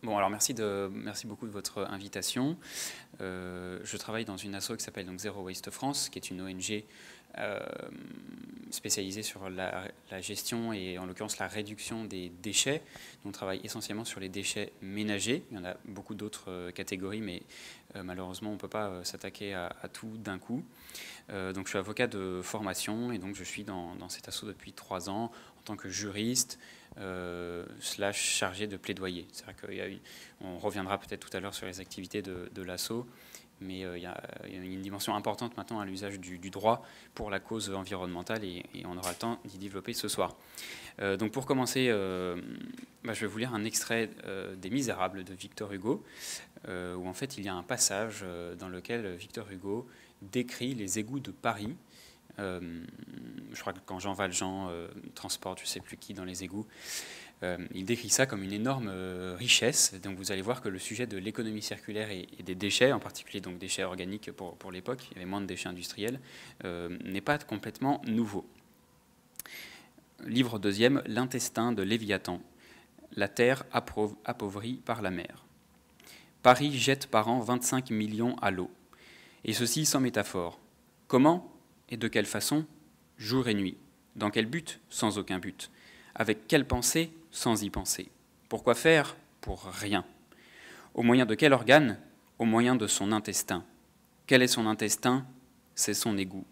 Bon, alors merci beaucoup de votre invitation. Je travaille dans une asso qui s'appelle donc Zero Waste France, qui est une ONG spécialisée sur la gestion et en l'occurrence la réduction des déchets. On travaille essentiellement sur les déchets ménagers. Il y en a beaucoup d'autres catégories, mais malheureusement on ne peut pas s'attaquer à tout d'un coup. Donc je suis avocat de formation et donc je suis dans cet asso depuis 3 ans en tant que juriste slash chargé de plaidoyer. C'est-à-dire qu'on reviendra peut-être tout à l'heure sur les activités de l'asso, mais il y a une dimension importante maintenant à l'usage du droit pour la cause environnementale et on aura le temps d'y développer ce soir. Donc pour commencer, je vais vous lire un extrait des Misérables de Victor Hugo, où en fait il y a un passage dans lequel Victor Hugo décrit les égouts de Paris. Je crois que quand Jean Valjean transporte je ne sais plus qui dans les égouts, il décrit ça comme une énorme richesse. Donc vous allez voir que le sujet de l'économie circulaire et des déchets, en particulier donc déchets organiques pour l'époque, il y avait moins de déchets industriels, n'est pas complètement nouveau. Livre deuxième, l'intestin de Léviathan, la terre appauvrie par la mer. Paris jette par an 25 millions à l'eau, et ceci sans métaphore. Comment et de quelle façon? Jour et nuit. Dans quel but? Sans aucun but. Avec quelle pensée? Sans y penser. Pourquoi faire? Pour rien. Au moyen de quel organe? Au moyen de son intestin. Quel est son intestin? C'est son égout.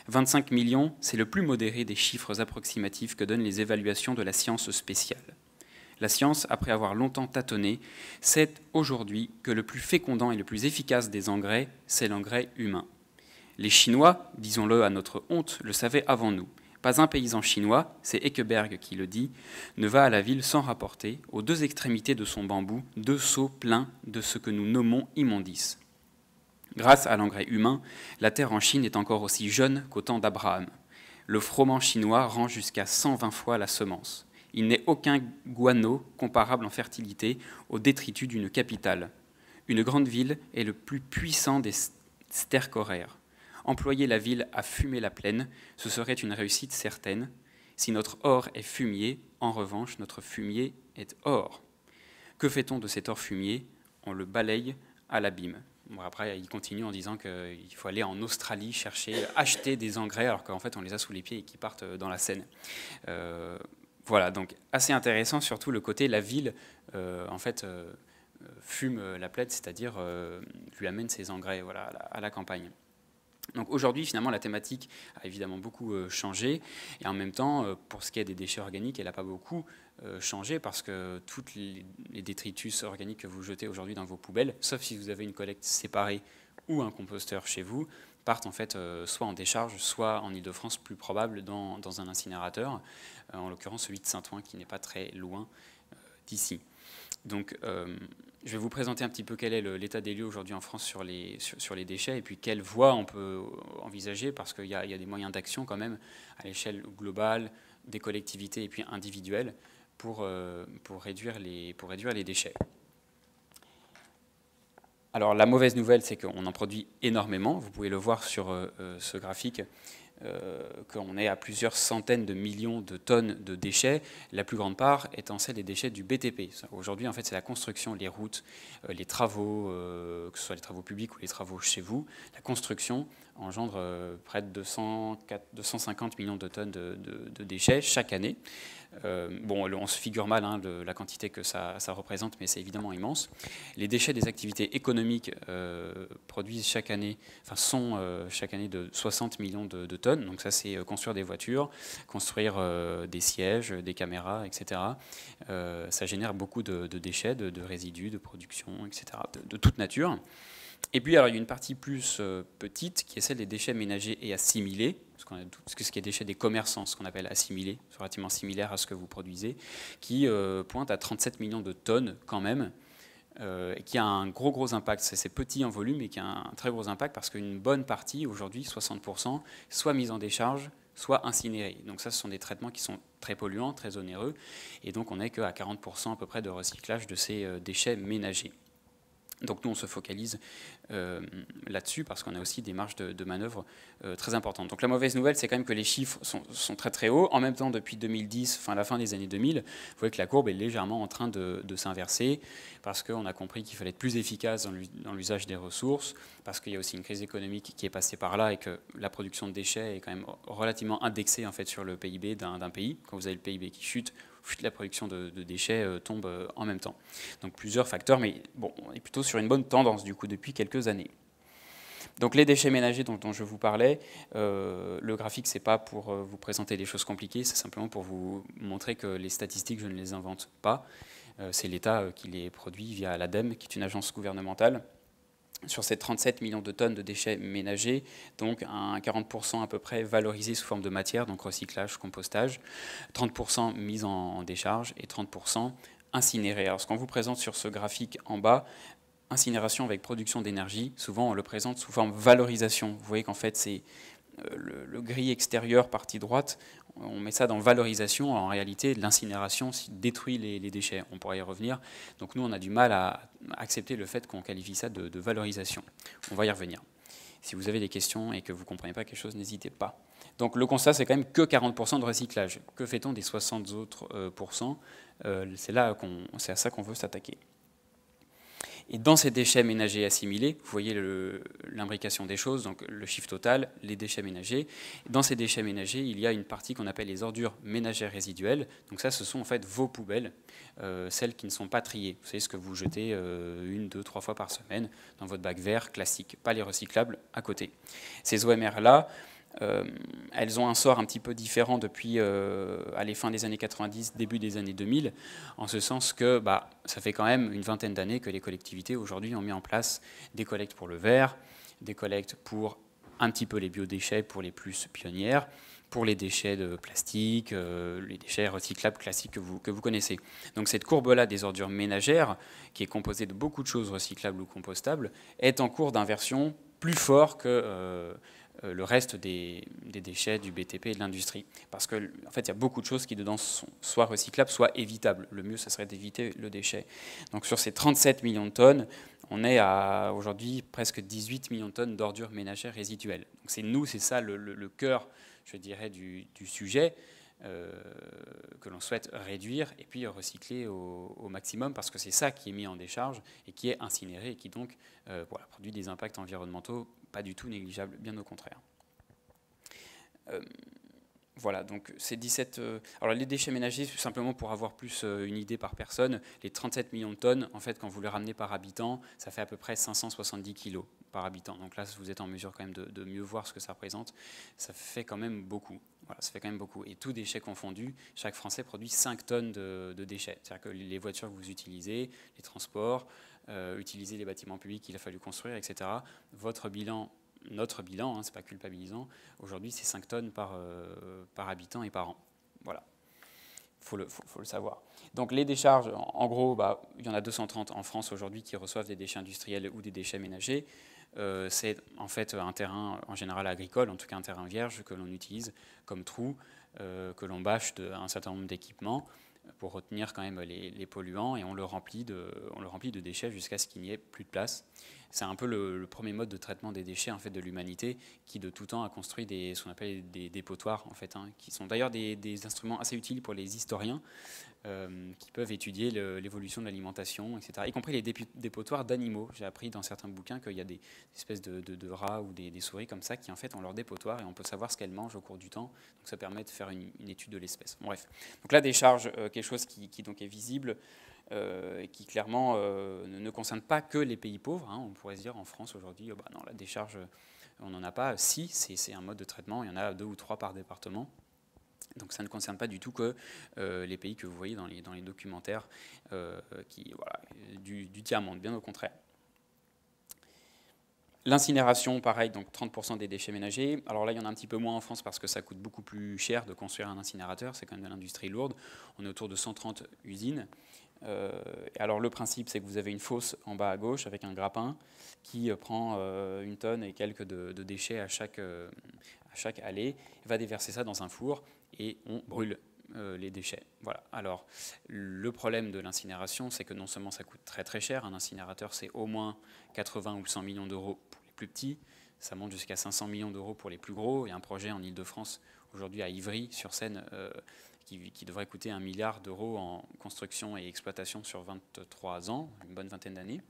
25 millions, c'est le plus modéré des chiffres approximatifs que donnent les évaluations de la science spéciale. La science, après avoir longtemps tâtonné, sait aujourd'hui que le plus fécondant et le plus efficace des engrais, c'est l'engrais humain. Les Chinois, disons-le à notre honte, le savaient avant nous. Pas un paysan chinois, c'est Eckeberg qui le dit, ne va à la ville sans rapporter, aux deux extrémités de son bambou, 2 seaux pleins de ce que nous nommons immondices. Grâce à l'engrais humain, la terre en Chine est encore aussi jeune qu'au temps d'Abraham. Le froment chinois rend jusqu'à 120 fois la semence. Il n'est aucun guano comparable en fertilité au détritus d'une capitale. Une grande ville est le plus puissant des stercoraires. Employer la ville à fumer la plaine, ce serait une réussite certaine. Si notre or est fumier, en revanche, notre fumier est or. Que fait-on de cet or fumier? On le balaye à l'abîme. Bon, après, il continue en disant qu'il faut aller en Australie acheter des engrais, alors qu'en fait, on les a sous les pieds et qu'ils partent dans la Seine. Voilà, donc assez intéressant, surtout le côté la ville, fume la plaine, c'est-à-dire lui amène ses engrais voilà, à la campagne. Donc aujourd'hui, finalement, la thématique a évidemment beaucoup changé. Et en même temps, pour ce qui est des déchets organiques, elle n'a pas beaucoup changé parce que tous les détritus organiques que vous jetez aujourd'hui dans vos poubelles, sauf si vous avez une collecte séparée ou un composteur chez vous, partent en fait soit en décharge, soit en Ile-de-France, plus probable, dans un incinérateur, en l'occurrence celui de Saint-Ouen, qui n'est pas très loin d'ici. Donc, je vais vous présenter un petit peu quel est l'état des lieux aujourd'hui en France sur les déchets et puis quelles voies on peut envisager parce qu'il y a des moyens d'action quand même à l'échelle globale, des collectivités et puis individuelles pour réduire les déchets. Alors, la mauvaise nouvelle, c'est qu'on en produit énormément. Vous pouvez le voir sur ce graphique. Qu'on est à plusieurs centaines de millions de tonnes de déchets, la plus grande part étant celle des déchets du BTP. Aujourd'hui, en fait, c'est la construction, les routes, les travaux, que ce soit les travaux publics ou les travaux chez vous. La construction engendre près de 250 millions de tonnes de déchets chaque année. On se figure mal la quantité que ça représente, mais c'est évidemment immense. Les déchets des activités économiques produisent chaque année de 60 millions de tonnes. Donc ça, c'est construire des voitures, construire des sièges, des caméras, etc. Ça génère beaucoup de déchets, de résidus, de production, etc., de toute nature. Et puis, alors, il y a une partie plus petite qui est celle des déchets ménagers et assimilés, ce qui est déchets des commerçants, ce qu'on appelle assimilés, relativement similaire à ce que vous produisez, qui pointe à 37 millions de tonnes quand même, et qui a un gros impact. C'est petit en volume, mais qui a un très gros impact parce qu'une bonne partie, aujourd'hui 60%, soit mise en décharge, soit incinérée. Donc ça, ce sont des traitements qui sont très polluants, très onéreux, et donc on n'est qu'à 40% à peu près de recyclage de ces déchets ménagers. Donc nous, on se focalise là-dessus parce qu'on a aussi des marges de manœuvre très importantes. Donc la mauvaise nouvelle, c'est quand même que les chiffres sont très très hauts. En même temps, depuis 2010, enfin la fin des années 2000, vous voyez que la courbe est légèrement en train de s'inverser parce qu'on a compris qu'il fallait être plus efficace dans l'usage des ressources, parce qu'il y a aussi une crise économique qui est passée par là et que la production de déchets est quand même relativement indexée en fait, sur le PIB d'un pays. Quand vous avez le PIB qui chute, la production de déchets tombe en même temps. Donc plusieurs facteurs, mais bon, on est plutôt sur une bonne tendance du coup depuis quelques années. Donc les déchets ménagers dont je vous parlais, le graphique c'est pas pour vous présenter des choses compliquées, c'est simplement pour vous montrer que les statistiques je ne les invente pas. C'est l'État qui les produit via l'ADEME, qui est une agence gouvernementale. Sur ces 37 millions de tonnes de déchets ménagers, donc un 40% à peu près valorisé sous forme de matière, donc recyclage, compostage, 30% mis en décharge et 30% incinéré. Alors ce qu'on vous présente sur ce graphique en bas, incinération avec production d'énergie, souvent on le présente sous forme valorisation. Vous voyez qu'en fait c'est le gris extérieur partie droite, on met ça dans valorisation. En réalité, l'incinération détruit les déchets. On pourrait y revenir. Donc nous, on a du mal à accepter le fait qu'on qualifie ça de valorisation. On va y revenir. Si vous avez des questions et que vous ne comprenez pas quelque chose, n'hésitez pas. Donc le constat, c'est quand même que 40% de recyclage. Que fait-on des 60 autres pourcents ? C'est à ça qu'on veut s'attaquer. Et dans ces déchets ménagers assimilés, vous voyez l'imbrication des choses, donc le chiffre total, les déchets ménagers. Dans ces déchets ménagers, il y a une partie qu'on appelle les ordures ménagères résiduelles. Donc ça, ce sont en fait vos poubelles, celles qui ne sont pas triées. Vous savez ce que vous jetez 1, 2, 3 fois par semaine dans votre bac vert classique, pas les recyclables à côté. Ces OMR-là, elles ont un sort un petit peu différent depuis à la fin des années 90, début des années 2000, en ce sens que ça fait quand même une vingtaine d'années que les collectivités aujourd'hui ont mis en place des collectes pour le verre, des collectes pour un petit peu les biodéchets pour les plus pionnières, pour les déchets de plastique, les déchets recyclables classiques que vous connaissez. Donc cette courbe-là des ordures ménagères, qui est composée de beaucoup de choses recyclables ou compostables, est en cours d'inversion plus fort que le reste des déchets du BTP et de l'industrie. Parce qu'en fait, il y a beaucoup de choses qui, dedans, sont soit recyclables, soit évitables. Le mieux, ça serait d'éviter le déchet. Donc sur ces 37 millions de tonnes, on est à aujourd'hui presque 18 millions de tonnes d'ordures ménagères résiduelles. Donc c'est ça le cœur, je dirais, du sujet que l'on souhaite réduire et puis recycler au maximum, parce que c'est ça qui est mis en décharge et qui est incinéré et qui donc produit des impacts environnementaux pas du tout négligeables, bien au contraire. Voilà, donc ces 17... alors les déchets ménagers, simplement pour avoir plus une idée par personne, les 37 millions de tonnes, en fait, quand vous les ramenez par habitant, ça fait à peu près 570 kilos par habitant. Donc là, vous êtes en mesure quand même de mieux voir ce que ça représente. Ça fait quand même beaucoup. Voilà, ça fait quand même beaucoup. Et tout déchet confondu, chaque Français produit 5 tonnes de déchets. C'est-à-dire que les voitures que vous utilisez, les transports, utiliser les bâtiments publics qu'il a fallu construire, etc. Votre bilan, notre bilan, c'est pas culpabilisant, aujourd'hui c'est 5 tonnes par habitant et par an. Voilà, faut le savoir. Donc les décharges, en gros, il y en a 230 en France aujourd'hui qui reçoivent des déchets industriels ou des déchets ménagers. C'est en fait un terrain en général agricole, en tout cas un terrain vierge que l'on utilise comme trou, que l'on bâche un certain nombre d'équipements pour retenir quand même les polluants, et on le remplit de déchets jusqu'à ce qu'il n'y ait plus de place. C'est un peu le premier mode de traitement des déchets en fait, de l'humanité, qui de tout temps a construit ce qu'on appelle des dépotoirs, en fait, qui sont d'ailleurs des instruments assez utiles pour les historiens, qui peuvent étudier l'évolution de l'alimentation, etc., y compris les dépotoirs d'animaux. J'ai appris dans certains bouquins qu'il y a des espèces de rats ou des souris comme ça qui en fait ont leur dépotoir, et on peut savoir ce qu'elles mangent au cours du temps. Donc ça permet de faire une étude de l'espèce. Bon, bref. Donc la décharge, quelque chose qui donc est visible, et qui clairement ne concerne pas que les pays pauvres. On pourrait se dire en France aujourd'hui, non, la décharge, on n'en a pas. Si, c'est un mode de traitement, il y en a 2 ou 3 par département. Donc ça ne concerne pas du tout que les pays que vous voyez dans les documentaires du tiers-monde, bien au contraire. L'incinération, pareil, donc 30% des déchets ménagers. Alors là, il y en a un petit peu moins en France parce que ça coûte beaucoup plus cher de construire un incinérateur. C'est quand même de l'industrie lourde. On est autour de 130 usines. Alors le principe, c'est que vous avez une fosse en bas à gauche avec un grappin qui prend 1 tonne et quelques de déchets à chaque allée, va déverser ça dans un four et on brûle les déchets. Voilà. Alors, le problème de l'incinération, c'est que non seulement ça coûte très très cher, un incinérateur c'est au moins 80 ou 100 millions d'euros pour les plus petits, ça monte jusqu'à 500 millions d'euros pour les plus gros. Il y a un projet en Ile-de-France, aujourd'hui à Ivry-sur-Seine, qui devrait coûter 1 milliard d'euros en construction et exploitation sur 23 ans, une bonne vingtaine d'années.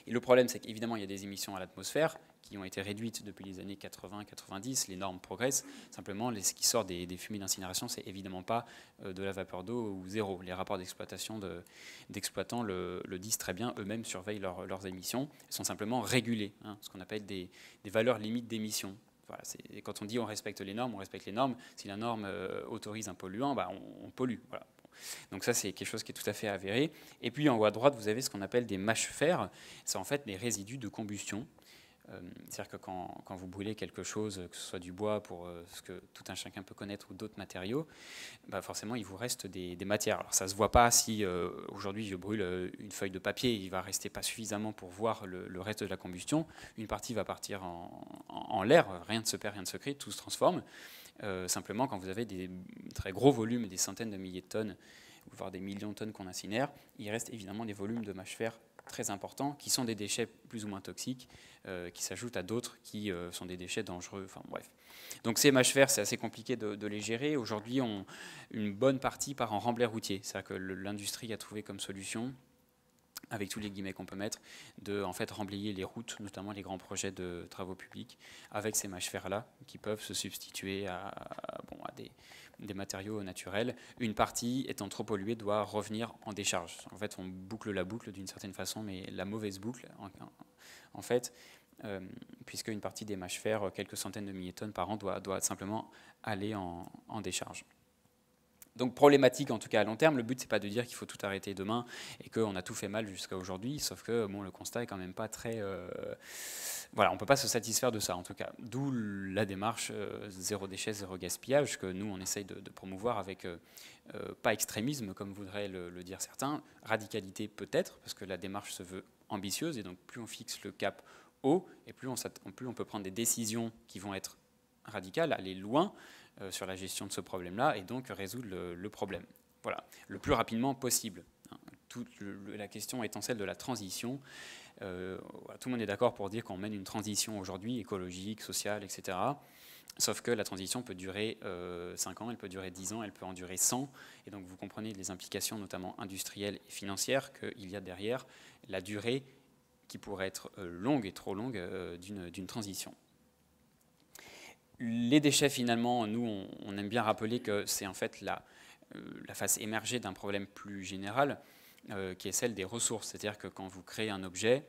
Et le problème, c'est qu'évidemment, il y a des émissions à l'atmosphère qui ont été réduites depuis les années 80-90, les normes progressent. Simplement, ce qui sort des fumées d'incinération, c'est évidemment pas de la vapeur d'eau ou zéro. Les rapports d'exploitation d'exploitants le disent très bien, eux-mêmes surveillent leurs émissions. Elles sont simplement régulées, hein, ce qu'on appelle des valeurs limites d'émission. Voilà, quand on dit on respecte les normes, on respecte les normes. Si la norme autorise un polluant, bah, on pollue. Voilà. Donc ça, c'est quelque chose qui est tout à fait avéré. Et puis en haut à droite, vous avez ce qu'on appelle des mâches-fer. C'est en fait les résidus de combustion. C'est-à-dire que quand vous brûlez quelque chose, que ce soit du bois pour ce que tout un chacun peut connaître ou d'autres matériaux, bah forcément il vous reste des matières. Alors ça ne se voit pas si aujourd'hui je brûle une feuille de papier, il ne va rester pas suffisamment pour voir le reste de la combustion. Une partie va partir en l'air, rien ne se perd, rien ne se crée, tout se transforme. Simplement quand vous avez des très gros volumes, des centaines de milliers de tonnes, voire des millions de tonnes qu'on incinère, il reste évidemment des volumes de mâche-fer très importants, qui sont des déchets plus ou moins toxiques, qui s'ajoutent à d'autres qui sont des déchets dangereux. Enfin bref. Donc ces mâches-fer, c'est assez compliqué de les gérer. Aujourd'hui, une bonne partie part en remblai routier. C'est-à-dire que l'industrie a trouvé comme solution, avec tous les guillemets qu'on peut mettre, de en fait remblayer les routes, notamment les grands projets de travaux publics, avec ces mâches-fer-là, qui peuvent se substituer à des matériaux naturels. Une partie étant trop polluée doit revenir en décharge. En fait, on boucle la boucle d'une certaine façon, mais la mauvaise boucle, en fait, puisque une partie des mâches-fer, quelques centaines de milliers de tonnes par an, doit simplement aller en décharge. Donc problématique en tout cas à long terme. Le but c'est pas de dire qu'il faut tout arrêter demain et qu'on a tout fait mal jusqu'à aujourd'hui, sauf que bon, le constat est quand même pas très... Voilà, on peut pas se satisfaire de ça en tout cas. D'où la démarche zéro déchet, zéro gaspillage que nous on essaye de promouvoir avec pas extrémisme comme voudraient le dire certains, radicalité peut-être, parce que la démarche se veut ambitieuse et donc plus on fixe le cap haut et plus on peut prendre des décisions qui vont être radicales, aller loin sur la gestion de ce problème-là et donc résoudre le problème. Voilà, le plus rapidement possible. La question étant celle de la transition. Tout le monde est d'accord pour dire qu'on mène une transition aujourd'hui écologique, sociale, etc. Sauf que la transition peut durer 5 ans, elle peut durer 10 ans, elle peut en durer 100. Et donc vous comprenez les implications notamment industrielles et financières qu'il y a derrière la durée qui pourrait être longue et trop longue d'une transition. Les déchets, finalement, nous, on aime bien rappeler que c'est en fait la face émergée d'un problème plus général, qui est celle des ressources. C'est-à-dire que quand vous créez un objet,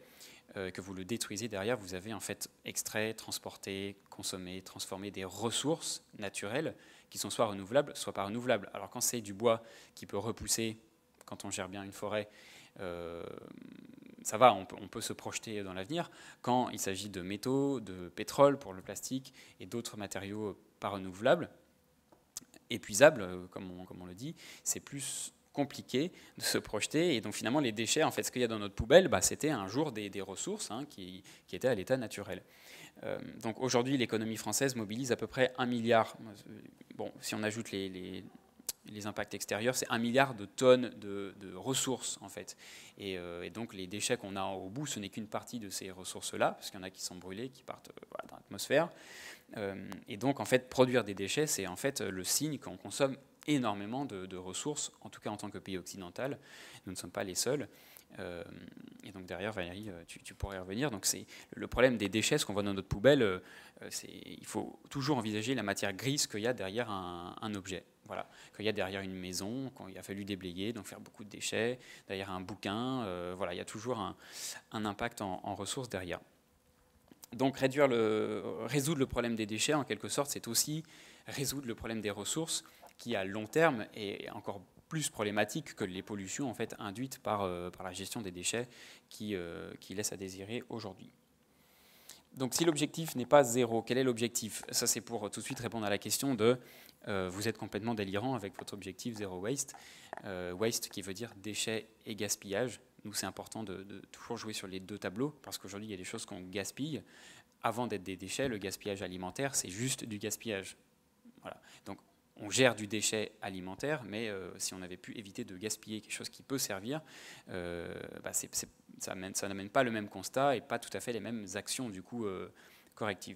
que vous le détruisez derrière, vous avez en fait extrait, transporté, consommé, transformé des ressources naturelles qui sont soit renouvelables, soit pas renouvelables. Alors quand c'est du bois qui peut repousser, quand on gère bien une forêt, ça va, on peut se projeter dans l'avenir. Quand il s'agit de métaux, de pétrole pour le plastique et d'autres matériaux pas renouvelables, épuisables, comme on le dit, c'est plus compliqué de se projeter. Et donc finalement, les déchets, en fait, ce qu'il y a dans notre poubelle, bah, c'était un jour des ressources qui étaient à l'état naturel. Donc aujourd'hui, l'économie française mobilise à peu près 1 milliard. Bon, si on ajoute les impacts extérieurs, c'est 1 milliard de tonnes de ressources, en fait. Et donc, les déchets qu'on a au bout, ce n'est qu'une partie de ces ressources-là, parce qu'il y en a qui sont brûlés, qui partent dans l'atmosphère. Et donc, en fait, produire des déchets, c'est en fait le signe qu'on consomme énormément de ressources, en tout cas en tant que pays occidental. Nous ne sommes pas les seuls. Et donc derrière, Valérie, tu pourrais y revenir. Donc c'est le problème des déchets, ce qu'on voit dans notre poubelle, il faut toujours envisager la matière grise qu'il y a derrière un objet. Voilà, qu'il y a derrière une maison, quand il a fallu déblayer, donc faire beaucoup de déchets, derrière un bouquin, voilà, il y a toujours un impact en ressources derrière. Donc résoudre le problème des déchets, en quelque sorte, c'est aussi résoudre le problème des ressources, qui à long terme est encore plus problématique que les pollutions en fait, induites par la gestion des déchets qui laissent à désirer aujourd'hui. Donc si l'objectif n'est pas zéro, quel est l'objectif? Ça c'est pour tout de suite répondre à la question de vous êtes complètement délirant avec votre objectif zéro waste. Waste qui veut dire déchets et gaspillage. Nous c'est important de toujours jouer sur les deux tableaux parce qu'aujourd'hui il y a des choses qu'on gaspille. Avant d'être des déchets, le gaspillage alimentaire c'est juste du gaspillage. Voilà. Donc on gère du déchet alimentaire, mais si on avait pu éviter de gaspiller quelque chose qui peut servir, ça n'amène pas le même constat et pas tout à fait les mêmes actions du coup correctives.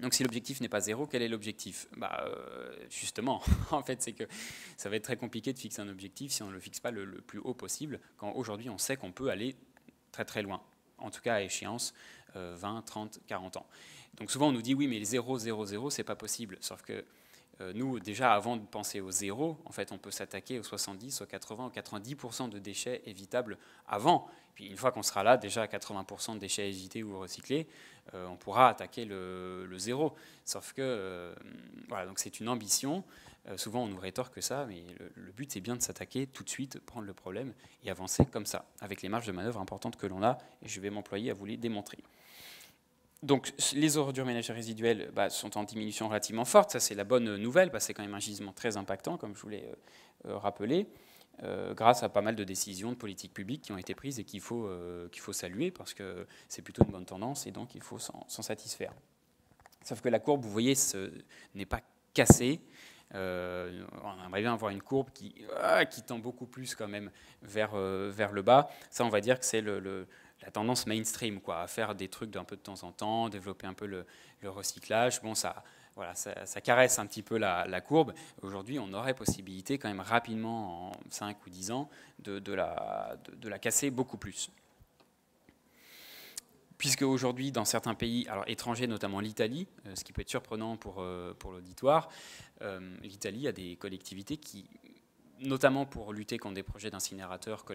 Donc si l'objectif n'est pas zéro, quel est l'objectif? Justement, en fait, c'est que ça va être très compliqué de fixer un objectif si on ne le fixe pas le plus haut possible, quand aujourd'hui on sait qu'on peut aller très très loin, en tout cas à échéance 20, 30, 40 ans. Donc souvent on nous dit oui mais les 0, 0, 0 c'est pas possible, sauf que nous déjà avant de penser au zéro, en fait on peut s'attaquer aux 70, aux 80, aux 90% de déchets évitables avant. Puis une fois qu'on sera là, déjà à 80% de déchets évités ou recyclés, on pourra attaquer le zéro. Sauf que voilà, donc c'est une ambition. Souvent on nous rétorque ça, mais le but c'est bien de s'attaquer tout de suite, prendre le problème et avancer comme ça, avec les marges de manœuvre importantes que l'on a, et je vais m'employer à vous les démontrer. Donc les ordures ménagères résiduelles sont en diminution relativement forte, ça c'est la bonne nouvelle, parce que c'est quand même un gisement très impactant, comme je vous l'ai rappelé, grâce à pas mal de décisions de politique publique qui ont été prises et qu'il faut saluer, parce que c'est plutôt une bonne tendance et donc il faut s'en satisfaire. Sauf que la courbe, vous voyez, n'est pas cassée. On aimerait bien avoir une courbe qui tend beaucoup plus quand même vers le bas. Ça, on va dire que c'est la tendance mainstream, quoi, à faire des trucs d'un peu de temps en temps, développer un peu le recyclage. Bon, ça caresse un petit peu la courbe. Aujourd'hui, on aurait possibilité quand même rapidement, en 5 ou 10 ans, de la casser beaucoup plus. Puisque aujourd'hui, dans certains pays étrangers, notamment l'Italie, ce qui peut être surprenant pour l'auditoire, l'Italie a des collectivités qui, notamment pour lutter contre des projets d'incinérateurs que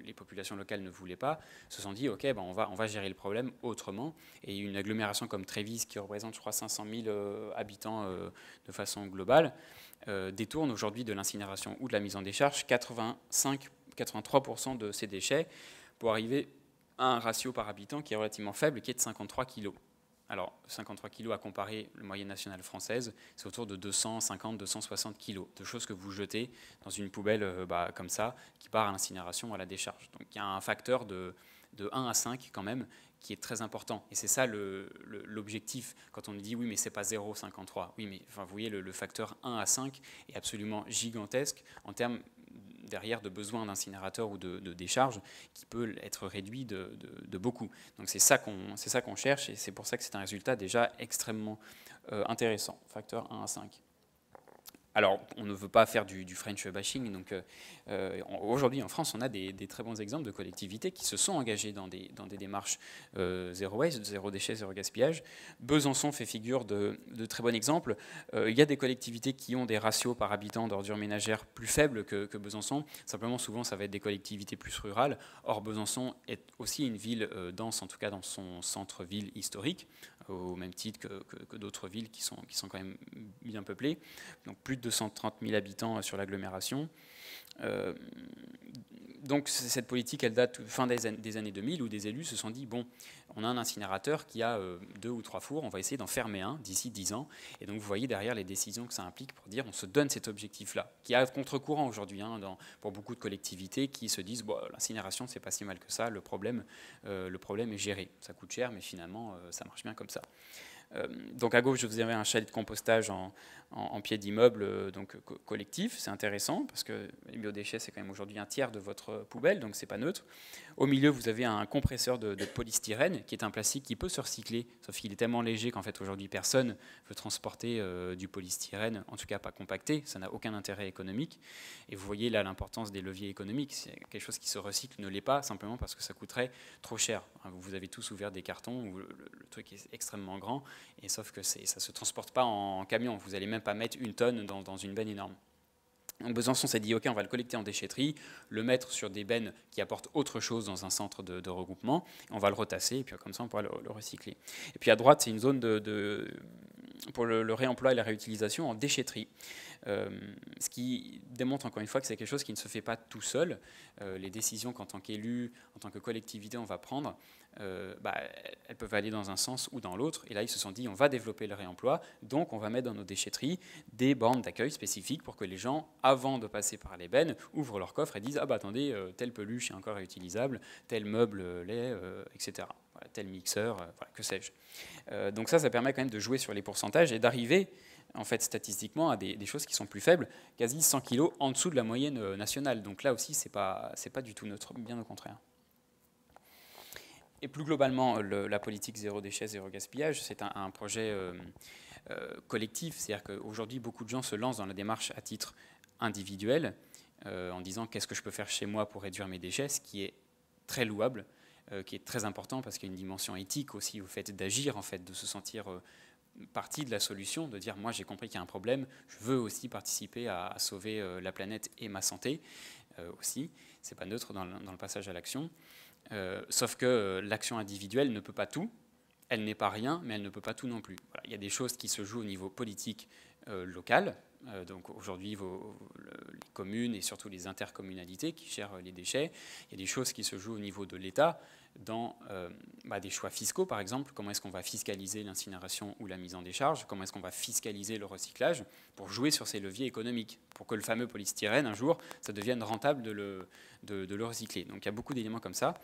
les populations locales ne voulaient pas, se sont dit, OK, on va gérer le problème autrement. Et une agglomération comme Trévise, qui représente, je crois, 500 000 habitants de façon globale, détourne aujourd'hui de l'incinération ou de la mise en décharge 83% de ces déchets pour arriver à un ratio par habitant qui est relativement faible, qui est de 53 kg. Alors, 53 kg à comparer la moyenne nationale française, c'est autour de 250-260 kg de choses que vous jetez dans une poubelle comme ça, qui part à l'incinération, à la décharge. Donc il y a un facteur de 1 à 5 quand même, qui est très important. Et c'est ça l'objectif. Quand on dit oui, mais c'est pas 0,53. Oui, mais vous voyez, le facteur 1 à 5 est absolument gigantesque en termes derrière de besoin d'incinérateur ou de décharge qui peut être réduit de beaucoup. Donc c'est ça qu'on cherche et c'est pour ça que c'est un résultat déjà extrêmement intéressant, facteur 1 à 5. Alors, on ne veut pas faire du French bashing, donc aujourd'hui en France, on a des très bons exemples de collectivités qui se sont engagées dans des démarches zéro waste, zéro déchet, zéro gaspillage. Besançon fait figure de très bon exemple. Il y a des collectivités qui ont des ratios par habitant d'ordures ménagères plus faibles que Besançon. Simplement, souvent, ça va être des collectivités plus rurales. Or, Besançon est aussi une ville dense, en tout cas dans son centre-ville historique, au même titre que d'autres villes qui sont quand même bien peuplées. Donc plus de 230 000 habitants sur l'agglomération. Donc cette politique, elle date fin des années 2000, où des élus se sont dit, bon, on a un incinérateur qui a 2 ou 3 fours, on va essayer d'en fermer un d'ici 10 ans. Et donc vous voyez derrière les décisions que ça implique pour dire, on se donne cet objectif-là, qui est à contre-courant aujourd'hui pour beaucoup de collectivités qui se disent, bon, l'incinération, c'est pas si mal que ça, le problème est géré. Ça coûte cher, mais finalement, ça marche bien comme ça. Donc à gauche, vous avez un chalet de compostage en pied d'immeuble, donc collectif. C'est intéressant parce que les biodéchets, c'est quand même aujourd'hui un tiers de votre poubelle, donc c'est pas neutre. Au milieu, vous avez un compresseur de polystyrène, qui est un plastique qui peut se recycler, sauf qu'il est tellement léger qu'en fait aujourd'hui personne veut transporter du polystyrène, en tout cas pas compacté. Ça n'a aucun intérêt économique. Et vous voyez là l'importance des leviers économiques. C'est quelque chose qui se recycle ne l'est pas simplement parce que ça coûterait trop cher. Vous avez tous ouvert des cartons où le truc est extrêmement grand. Et sauf que ça ne se transporte pas en camion. Vous n'allez même pas mettre une tonne dans une benne énorme. Donc Besançon s'est dit, OK, on va le collecter en déchetterie, le mettre sur des bennes qui apportent autre chose dans un centre de regroupement, on va le retasser, et puis comme ça, on pourra le recycler. Et puis à droite, c'est une zone pour le réemploi et la réutilisation en déchetterie. Ce qui démontre encore une fois que c'est quelque chose qui ne se fait pas tout seul. Les décisions qu'en tant qu'élu, en tant que collectivité, on va prendre, elles peuvent aller dans un sens ou dans l'autre. Et là, ils se sont dit, on va développer le réemploi, donc on va mettre dans nos déchetteries des bornes d'accueil spécifiques pour que les gens, avant de passer par les bennes, ouvrent leur coffre et disent, attendez, telle peluche est encore réutilisable, tel meuble l'est, etc. Voilà, tel mixeur, que sais-je. Donc ça permet quand même de jouer sur les pourcentages et d'arriver en fait, statistiquement, à des choses qui sont plus faibles, quasi 100 kg en dessous de la moyenne nationale. Donc là aussi, c'est pas du tout neutre, bien au contraire. Et plus globalement, la politique zéro déchet, zéro gaspillage, c'est un projet collectif. C'est-à-dire qu'aujourd'hui, beaucoup de gens se lancent dans la démarche à titre individuel, en disant qu'est-ce que je peux faire chez moi pour réduire mes déchets, ce qui est très louable, qui est très important parce qu'il y a une dimension éthique aussi au fait d'agir, en fait, de se sentir partie de la solution, de dire moi j'ai compris qu'il y a un problème, je veux aussi participer à sauver la planète et ma santé aussi. C'est pas neutre dans le passage à l'action. Sauf que l'action individuelle ne peut pas tout. Elle n'est pas rien, mais elle ne peut pas tout non plus. Voilà. Il y a des choses qui se jouent au niveau politique local. Donc aujourd'hui, les communes et surtout les intercommunalités qui gèrent les déchets. Il y a des choses qui se jouent au niveau de l'État, dans des choix fiscaux, par exemple. Comment est-ce qu'on va fiscaliser l'incinération ou la mise en décharge? Comment est-ce qu'on va fiscaliser le recyclage pour jouer sur ces leviers économiques, pour que le fameux polystyrène, un jour, ça devienne rentable de le recycler. Donc il y a beaucoup d'éléments comme ça.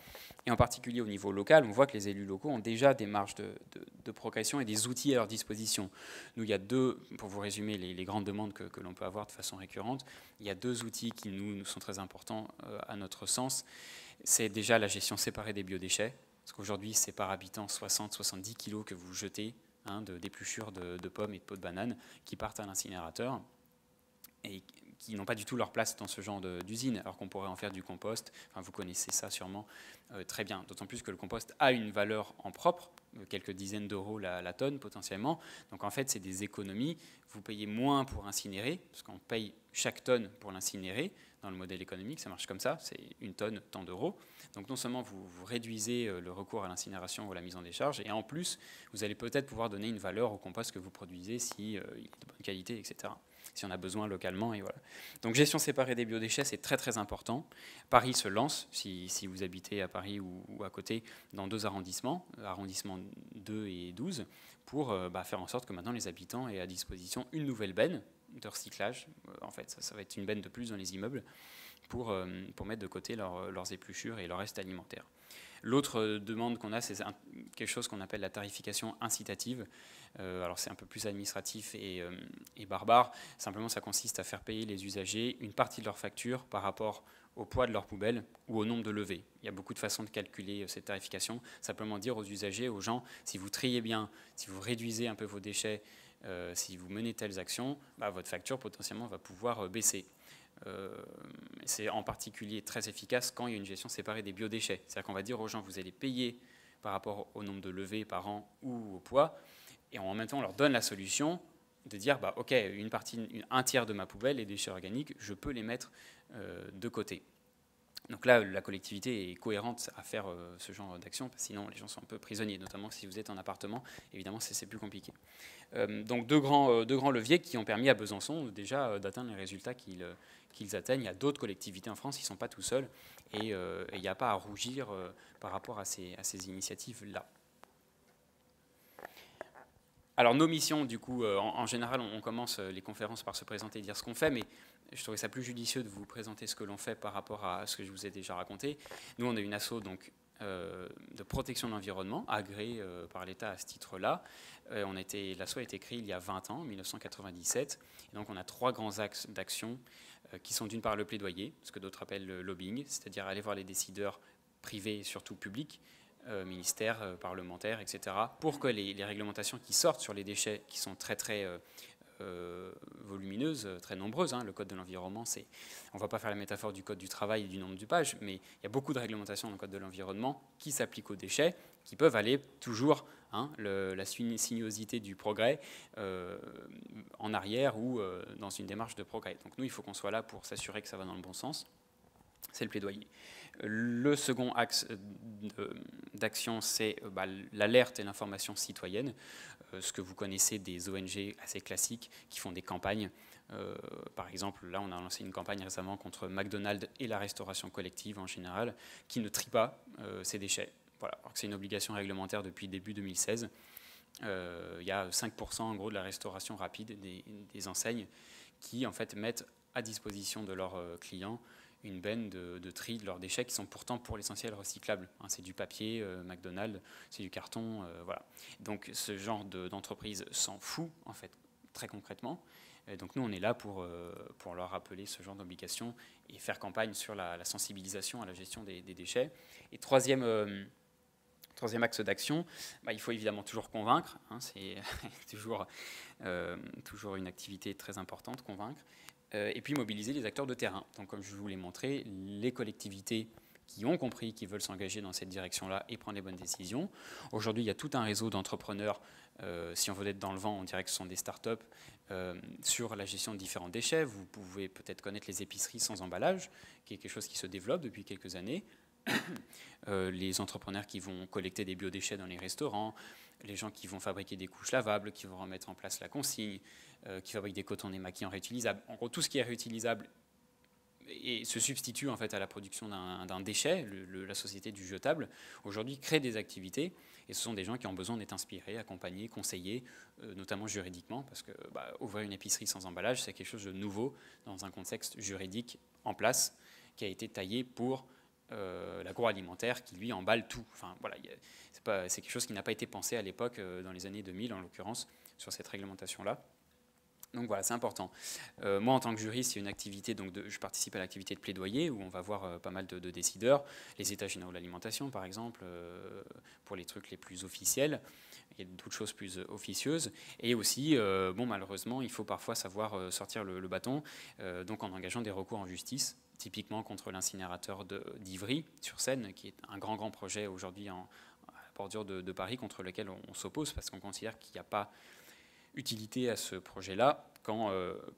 Et en particulier au niveau local, on voit que les élus locaux ont déjà des marges de progression et des outils à leur disposition. Nous, il y a deux, pour vous résumer les grandes demandes que l'on peut avoir de façon récurrente, il y a deux outils qui nous sont très importants à notre sens. C'est déjà la gestion séparée des biodéchets, parce qu'aujourd'hui, c'est par habitant 60-70 kilos que vous jetez d'épluchures de pommes et de peaux de bananes qui partent à l'incinérateur et qui n'ont pas du tout leur place dans ce genre d'usine, alors qu'on pourrait en faire du compost. Enfin, vous connaissez ça sûrement très bien, d'autant plus que le compost a une valeur en propre, quelques dizaines d'euros la tonne potentiellement. Donc en fait, c'est des économies. Vous payez moins pour incinérer, parce qu'on paye chaque tonne pour l'incinérer. Dans le modèle économique, ça marche comme ça, c'est une tonne, tant d'euros. Donc non seulement vous réduisez le recours à l'incinération ou à la mise en décharge, et en plus, vous allez peut-être pouvoir donner une valeur au compost que vous produisez si il est de bonne qualité, etc. Si on a besoin localement, et voilà. Donc gestion séparée des biodéchets, c'est très très important. Paris se lance, si vous habitez à Paris ou à côté, dans 2 arrondissements, arrondissements 2 et 12, pour faire en sorte que maintenant les habitants aient à disposition une nouvelle benne de recyclage. En fait, ça va être une benne de plus dans les immeubles pour mettre de côté leurs épluchures et leur reste alimentaire. L'autre demande qu'on a, c'est quelque chose qu'on appelle la tarification incitative. Alors c'est un peu plus administratif et barbare. Simplement, ça consiste à faire payer les usagers une partie de leur facture par rapport au poids de leur poubelle ou au nombre de levées. Il y a beaucoup de façons de calculer cette tarification. Simplement dire aux usagers, aux gens, si vous triez bien, si vous réduisez un peu vos déchets, si vous menez telles actions, votre facture potentiellement va pouvoir baisser. C'est en particulier très efficace quand il y a une gestion séparée des biodéchets. C'est-à-dire qu'on va dire aux gens, vous allez payer par rapport au nombre de levées par an ou au poids, et en même temps on leur donne la solution de dire, ok, un tiers de ma poubelle, les déchets organiques, je peux les mettre de côté. Donc là, la collectivité est cohérente à faire ce genre d'action, parce que sinon les gens sont un peu prisonniers, notamment si vous êtes en appartement, évidemment c'est plus compliqué. Donc deux grands leviers qui ont permis à Besançon déjà d'atteindre les résultats qu'ils atteignent. Il y a d'autres collectivités en France qui ne sont pas tout seuls, et il n'y a pas à rougir par rapport à ces initiatives-là. Alors nos missions, du coup, en général, on commence les conférences par se présenter et dire ce qu'on fait, mais je trouvais ça plus judicieux de vous présenter ce que l'on fait par rapport à ce que je vous ai déjà raconté. Nous, on a une asso donc, de protection de l'environnement, agréée par l'État à ce titre-là. L'asso a été créée il y a 20 ans, en 1997. Et donc on a 3 grands axes d'action qui sont d'une part le plaidoyer, ce que d'autres appellent le lobbying, c'est-à-dire aller voir les décideurs privés et surtout publics, ministères, parlementaires, etc., pour que les réglementations qui sortent sur les déchets, qui sont très très volumineuses, très nombreuses, le code de l'environnement, on ne va pas faire la métaphore du code du travail et du nombre de pages, mais il y a beaucoup de réglementations dans le code de l'environnement qui s'appliquent aux déchets, qui peuvent aller toujours, la sinuosité du progrès, en arrière ou dans une démarche de progrès. Donc nous, il faut qu'on soit là pour s'assurer que ça va dans le bon sens. C'est le plaidoyer. Le second axe d'action, c'est l'alerte et l'information citoyenne, ce que vous connaissez des ONG assez classiques qui font des campagnes. Par exemple, là, on a lancé une campagne récemment contre McDonald's et la restauration collective en général, qui ne trie pas ces déchets. Voilà. Alors que c'est une obligation réglementaire depuis début 2016. Il y a 5% en gros de la restauration rapide des enseignes qui en fait mettent à disposition de leurs clients une benne de tri de leurs déchets qui sont pourtant pour l'essentiel recyclables. C'est du papier, McDonald's, c'est du carton, voilà. Donc ce genre d'entreprise s'en fout en fait très concrètement. Et donc nous, on est là pour leur rappeler ce genre d'obligation et faire campagne sur la sensibilisation à la gestion des déchets. Et troisième axe d'action, il faut évidemment toujours convaincre, hein, c'est toujours une activité très importante, convaincre, et puis mobiliser les acteurs de terrain. Donc comme je vous l'ai montré, les collectivités qui ont compris, qui veulent s'engager dans cette direction-là et prendre les bonnes décisions. Aujourd'hui, il y a tout un réseau d'entrepreneurs, si on veut être dans le vent, on dirait que ce sont des startups, sur la gestion de différents déchets. Vous pouvez peut-être connaître les épiceries sans emballage, qui est quelque chose qui se développe depuis quelques années. Les entrepreneurs qui vont collecter des biodéchets dans les restaurants, les gens qui vont fabriquer des couches lavables, qui vont remettre en place la consigne, qui fabriquent des cotons démaquillants réutilisables. En gros, tout ce qui est réutilisable et se substitue en fait à la production d'un déchet, la société du jetable, aujourd'hui crée des activités, et ce sont des gens qui ont besoin d'être inspirés, accompagnés, conseillés, notamment juridiquement, parce que ouvrir une épicerie sans emballage, c'est quelque chose de nouveau dans un contexte juridique en place, qui a été taillé pour l'agroalimentaire, qui lui emballe tout. Enfin, voilà, c'est quelque chose qui n'a pas été pensé à l'époque, dans les années 2000 en l'occurrence, sur cette réglementation-là. Donc voilà, c'est important. Moi, en tant que juriste, c'est une activité, donc je participe à l'activité de plaidoyer où on va voir pas mal de décideurs, les États généraux de l'alimentation, par exemple, pour les trucs les plus officiels. Il y a d'autres choses plus officieuses. Et aussi, malheureusement, il faut parfois savoir sortir le bâton, donc en engageant des recours en justice, typiquement contre l'incinérateur d'Ivry, sur Seine, qui est un grand projet aujourd'hui à la bordure de Paris, contre lequel on s'oppose, parce qu'on considère qu'il n'y a pas utilité à ce projet-là quand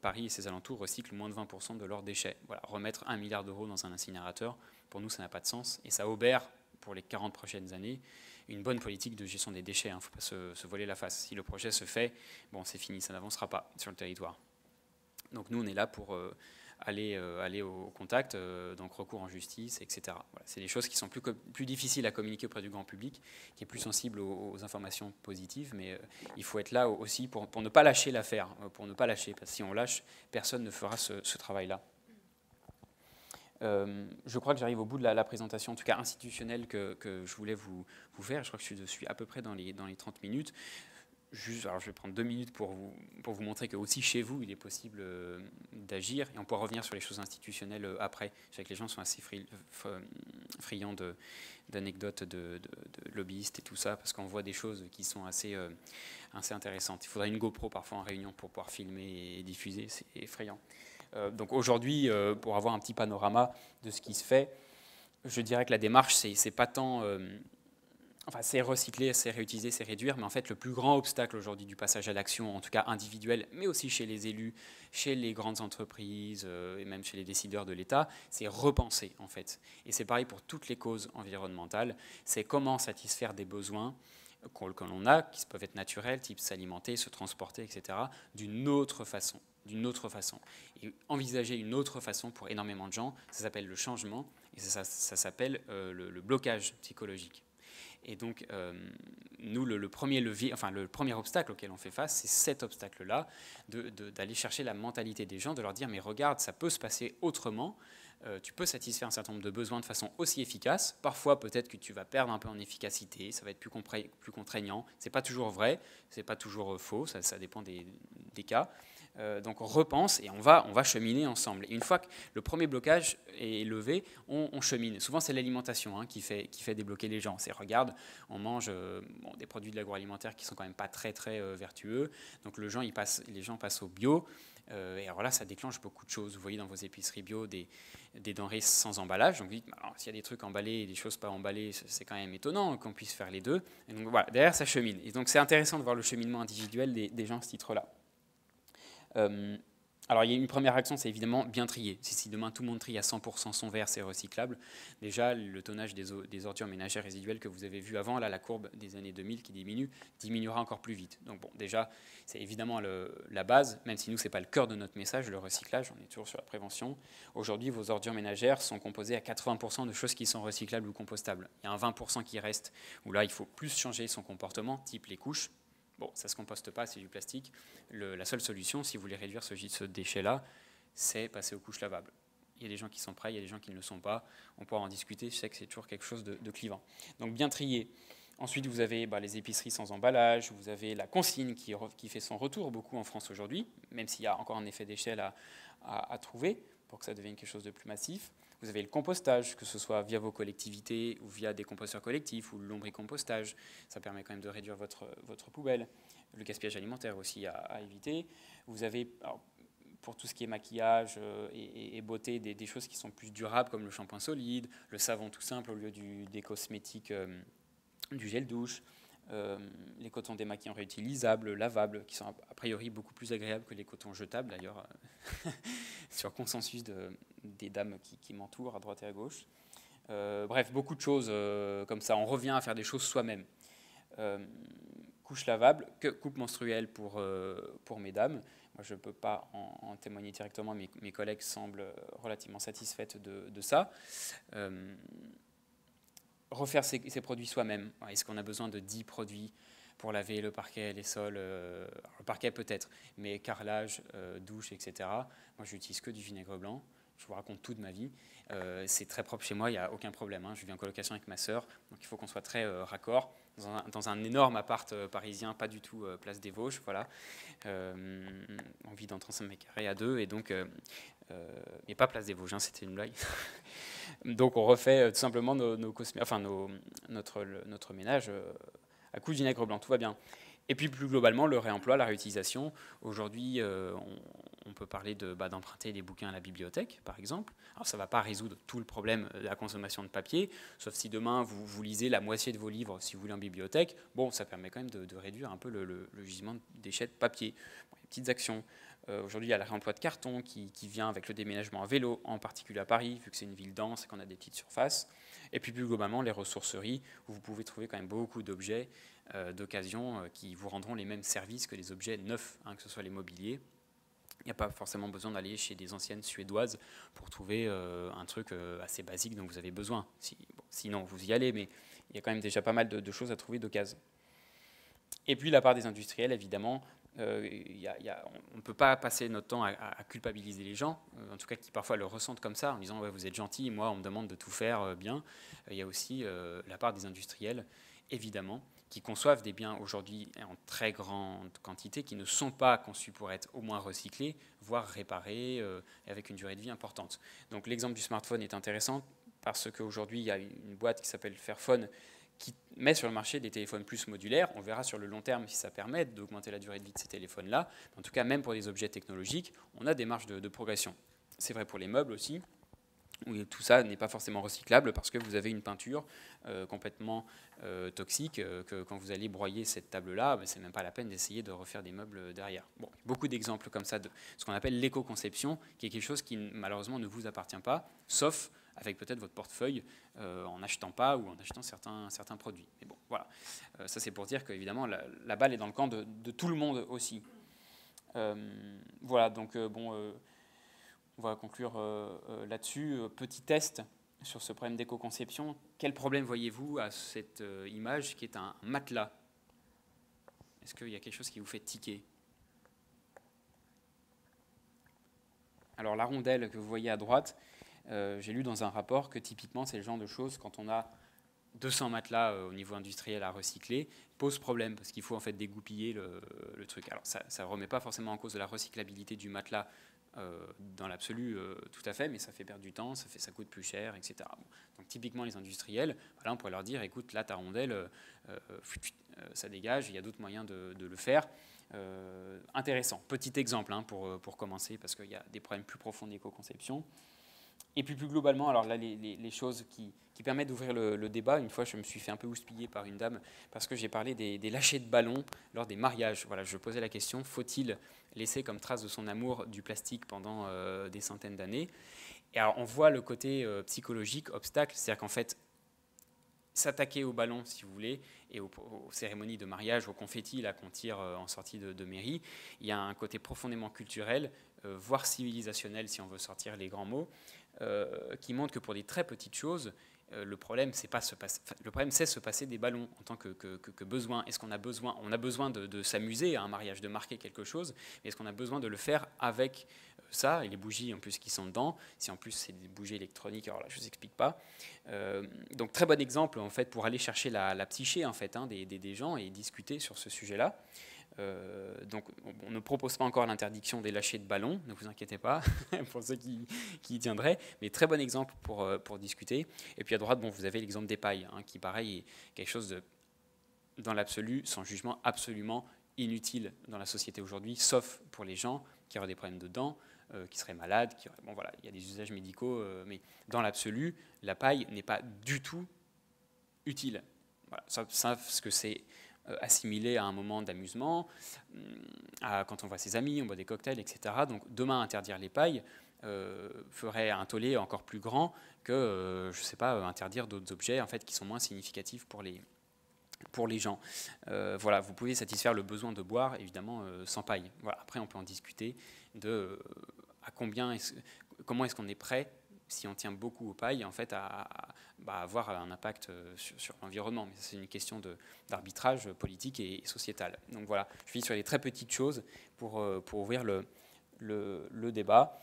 Paris et ses alentours recyclent moins de 20% de leurs déchets. Voilà, remettre 1 milliard d'euros dans un incinérateur, pour nous, ça n'a pas de sens. Et ça obère, pour les 40 prochaines années, une bonne politique de gestion des déchets. Il ne faut pas se voiler la face. Si le projet se fait, c'est fini, ça n'avancera pas sur le territoire. Donc nous, on est là pour aller au contact, donc recours en justice, etc. Voilà, c'est des choses qui sont plus difficiles à communiquer auprès du grand public, qui est plus sensible aux informations positives, mais il faut être là aussi pour ne pas lâcher l'affaire, pour ne pas lâcher, parce que si on lâche, personne ne fera ce travail-là. Je crois que j'arrive au bout de la présentation, en tout cas institutionnelle, que je voulais vous faire. Je crois que je suis à peu près dans les 30 minutes. Alors je vais prendre 2 minutes pour vous montrer qu'aussi chez vous, il est possible d'agir. Et on pourra revenir sur les choses institutionnelles après. Je sais que les gens sont assez friands d'anecdotes de lobbyistes et tout ça, parce qu'on voit des choses qui sont assez intéressantes. Il faudrait une GoPro parfois en réunion pour pouvoir filmer et diffuser. C'est effrayant. Donc aujourd'hui, pour avoir un petit panorama de ce qui se fait, je dirais que la démarche, c'est pas tant... c'est recycler, c'est réutiliser, c'est réduire, mais en fait, le plus grand obstacle aujourd'hui du passage à l'action, en tout cas individuel, mais aussi chez les élus, chez les grandes entreprises et même chez les décideurs de l'État, c'est repenser, en fait. Et c'est pareil pour toutes les causes environnementales, c'est comment satisfaire des besoins que l'on a, qui peuvent être naturels, type s'alimenter, se transporter, etc., d'une autre façon. Et envisager une autre façon pour énormément de gens, ça s'appelle le changement, et ça s'appelle le blocage psychologique. Et donc, nous, le premier levier, le premier obstacle auquel on fait face, c'est cet obstacle-là, d'aller chercher la mentalité des gens, de leur dire, mais regarde, ça peut se passer autrement, tu peux satisfaire un certain nombre de besoins de façon aussi efficace. Parfois, peut-être que tu vas perdre un peu en efficacité, ça va être plus contraignant. Ce n'est pas toujours vrai, ce n'est pas toujours faux, ça dépend des cas. Donc on repense et on va cheminer ensemble. Et une fois que le premier blocage est levé, on chemine. Souvent c'est l'alimentation qui fait débloquer les gens. C'est regarde, on mange des produits de l'agroalimentaire qui sont quand même pas très vertueux. Donc les gens passent au bio. Et alors là, ça déclenche beaucoup de choses. Vous voyez dans vos épiceries bio des denrées sans emballage. Donc vous dites, s'il y a des trucs emballés et des choses pas emballées, c'est quand même étonnant qu'on puisse faire les deux. Et donc voilà, derrière ça chemine. Et donc c'est intéressant de voir le cheminement individuel des gens à ce titre-là. Alors il y a une première action, c'est évidemment bien trier. Si demain tout le monde trie à 100% son verre, c'est recyclable. Déjà, le tonnage des ordures ménagères résiduelles que vous avez vu avant, là, la courbe des années 2000 qui diminuera encore plus vite. Donc bon, déjà, c'est évidemment la base, même si nous, ce n'est pas le cœur de notre message, le recyclage, on est toujours sur la prévention. Aujourd'hui, vos ordures ménagères sont composées à 80% de choses qui sont recyclables ou compostables. Il y a un 20% qui reste, où là, il faut plus changer son comportement, type les couches. Bon, ça ne se composte pas, c'est du plastique. La seule solution, si vous voulez réduire ce déchet-là, c'est passer aux couches lavables. Il y a des gens qui sont prêts, il y a des gens qui ne le sont pas. On pourra en discuter, je sais que c'est toujours quelque chose de clivant. Donc bien trier. Ensuite, vous avez les épiceries sans emballage, vous avez la consigne qui fait son retour beaucoup en France aujourd'hui, même s'il y a encore un effet d'échelle à trouver pour que ça devienne quelque chose de plus massif. Vous avez le compostage, que ce soit via vos collectivités ou via des composteurs collectifs ou le lombricompostage. Ça permet quand même de réduire votre poubelle. Le gaspillage alimentaire aussi à éviter. Vous avez, alors, pour tout ce qui est maquillage et beauté, des choses qui sont plus durables, comme le shampoing solide, le savon tout simple au lieu des cosmétiques, du gel douche, les cotons démaquillants réutilisables, lavables, qui sont a priori beaucoup plus agréables que les cotons jetables, d'ailleurs, sur consensus des dames qui m'entourent à droite et à gauche. Bref, beaucoup de choses comme ça. On revient à faire des choses soi-même. Couche lavable, coupe menstruelle pour mesdames. Moi, je ne peux pas en témoigner directement, mais mes collègues semblent relativement satisfaites de ça. Refaire ces produits soi-même. Est-ce qu'on a besoin de 10 produits pour laver le parquet, les sols, le parquet peut-être, mais carrelage, douche, etc. Moi, j'utilise que du vinaigre blanc. Je vous raconte toute ma vie. C'est très propre chez moi, il n'y a aucun problème. Hein. Je vis en colocation avec ma sœur, donc il faut qu'on soit très raccord. Dans un énorme appart parisien, pas du tout place des Vosges, voilà. On vit dans 35 mètres carrés à deux, et donc, mais pas place des Vosges, hein, c'était une blague. Donc on refait tout simplement notre ménage à coups de vinaigre blanc, tout va bien. Et puis plus globalement, le réemploi, la réutilisation. Aujourd'hui, on peut parler d'emprunter des bouquins à la bibliothèque, par exemple. Alors ça ne va pas résoudre tout le problème de la consommation de papier, sauf si demain vous lisez la moitié de vos livres si vous voulez en bibliothèque. Bon, ça permet quand même de réduire un peu le gisement de déchets de papier. Bon, il y a des petites actions. Aujourd'hui, il y a le réemploi de carton qui vient avec le déménagement à vélo, en particulier à Paris, vu que c'est une ville dense et qu'on a des petites surfaces. Et puis plus globalement, les ressourceries, où vous pouvez trouver quand même beaucoup d'objets d'occasion qui vous rendront les mêmes services que les objets neufs, hein, que ce soit les mobiliers. Il n'y a pas forcément besoin d'aller chez des anciennes suédoises pour trouver un truc assez basique dont vous avez besoin. Sinon, vous y allez, mais il y a quand même déjà pas mal de choses à trouver d'occasion. Et puis la part des industriels, évidemment, on ne peut pas passer notre temps à culpabiliser les gens, en tout cas qui parfois le ressentent comme ça, en disant ouais, vous êtes gentil, moi on me demande de tout faire bien. Il y a aussi la part des industriels, évidemment, qui conçoivent des biens aujourd'hui en très grande quantité, qui ne sont pas conçus pour être au moins recyclés, voire réparés, avec une durée de vie importante. Donc l'exemple du smartphone est intéressant, parce qu'aujourd'hui il y a une boîte qui s'appelle Fairphone, qui met sur le marché des téléphones plus modulaires. On verra sur le long terme si ça permet d'augmenter la durée de vie de ces téléphones-là. En tout cas, même pour les objets technologiques, on a des marges de progression. C'est vrai pour les meubles aussi, où tout ça n'est pas forcément recyclable parce que vous avez une peinture complètement toxique, que quand vous allez broyer cette table-là, c'est même pas la peine d'essayer de refaire des meubles derrière. Bon, beaucoup d'exemples comme ça de ce qu'on appelle l'éco-conception, qui est quelque chose qui malheureusement ne vous appartient pas, sauf avec peut-être votre portefeuille en n'achetant pas ou en achetant certains produits. Mais bon, voilà. Ça, c'est pour dire qu'évidemment, la balle est dans le camp de tout le monde aussi. Voilà, donc bon, on va conclure là-dessus. Petit test sur ce problème d'éco-conception. Quel problème voyez-vous à cette image qui est un matelas? Est-ce qu'il y a quelque chose qui vous fait tiquer? Alors la rondelle que vous voyez à droite, j'ai lu dans un rapport que typiquement c'est le genre de choses, quand on a 200 matelas au niveau industriel à recycler, pose problème parce qu'il faut en fait dégoupiller le truc. Alors ça ne remet pas forcément en cause de la recyclabilité du matelas dans l'absolu tout à fait, mais ça fait perdre du temps, ça coûte plus cher, etc. Bon. Donc typiquement les industriels, voilà, on pourrait leur dire, écoute, là ta rondelle, ça dégage, il y a d'autres moyens de le faire. Intéressant. Petit exemple hein, pour commencer, parce qu'il y a des problèmes plus profonds d'éco-conception. Et puis plus globalement, alors là, les choses qui permettent d'ouvrir le débat, une fois je me suis fait un peu houspiller par une dame, parce que j'ai parlé des lâchers de ballons lors des mariages. Voilà, je posais la question, faut-il laisser comme trace de son amour du plastique pendant des centaines d'années? Et alors on voit le côté psychologique, obstacle, c'est-à-dire qu'en fait, s'attaquer aux ballons, si vous voulez, et aux cérémonies de mariage, aux confettis là, qu'on tire en sortie de mairie, il y a un côté profondément culturel, voire civilisationnel, si on veut sortir les grands mots, qui montre que pour des très petites choses, le problème, c'est se passer des ballons en tant que besoin. Est-ce qu'on a besoin, on a besoin de s'amuser à un mariage, de marquer quelque chose, mais est-ce qu'on a besoin de le faire avec ça, et les bougies en plus qui sont dedans, si en plus c'est des bougies électroniques, alors là je ne vous explique pas. Donc très bon exemple en fait pour aller chercher la psyché en fait, hein, des gens et discuter sur ce sujet-là. Donc on ne propose pas encore l'interdiction des lâchers de ballons, ne vous inquiétez pas, pour ceux qui y tiendraient, mais très bon exemple pour discuter. Et puis à droite, bon, vous avez l'exemple des pailles, hein, qui pareil est quelque chose de, dans l'absolu, sans jugement, absolument inutile dans la société aujourd'hui, sauf pour les gens qui auraient des problèmes de dents, qui seraient malades, bon voilà, il y a des usages médicaux, mais dans l'absolu, la paille n'est pas du tout utile. Voilà, sauf ce que c'est assimilé à un moment d'amusement, quand on voit ses amis, on boit des cocktails, etc. Donc demain, interdire les pailles ferait un tollé encore plus grand que, je ne sais pas, interdire d'autres objets en fait, qui sont moins significatifs pour les gens. Voilà, vous pouvez satisfaire le besoin de boire, évidemment, sans paille. Voilà. Après, on peut en discuter de comment est-ce qu'on est prêt, si on tient beaucoup aux pailles, en fait, à avoir un impact sur l'environnement. Mais c'est une question d'arbitrage politique et sociétal. Donc voilà, je finis sur les très petites choses pour ouvrir le débat.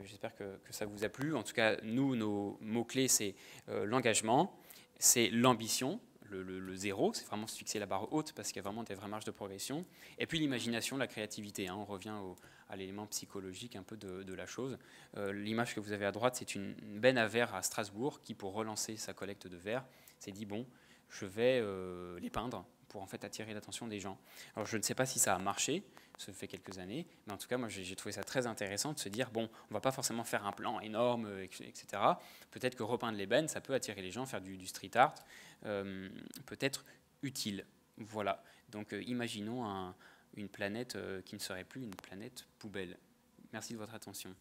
J'espère que ça vous a plu. En tout cas, nous, nos mots-clés, c'est l'engagement, c'est l'ambition, le zéro, c'est vraiment se fixer la barre haute parce qu'il y a vraiment des vraies marges de progression. Et puis l'imagination, la créativité, hein, on revient à l'élément psychologique un peu de la chose. L'image que vous avez à droite, c'est une benne à verre à Strasbourg qui, pour relancer sa collecte de verre, s'est dit, bon, je vais les peindre pour en fait attirer l'attention des gens. Alors je ne sais pas si ça a marché, ça fait quelques années, mais en tout cas moi j'ai trouvé ça très intéressant de se dire bon, on va pas forcément faire un plan énorme, etc. Peut-être que repeindre les bennes, ça peut attirer les gens, faire du street art, peut-être utile. Voilà. Donc imaginons une planète qui ne serait plus une planète poubelle. Merci de votre attention.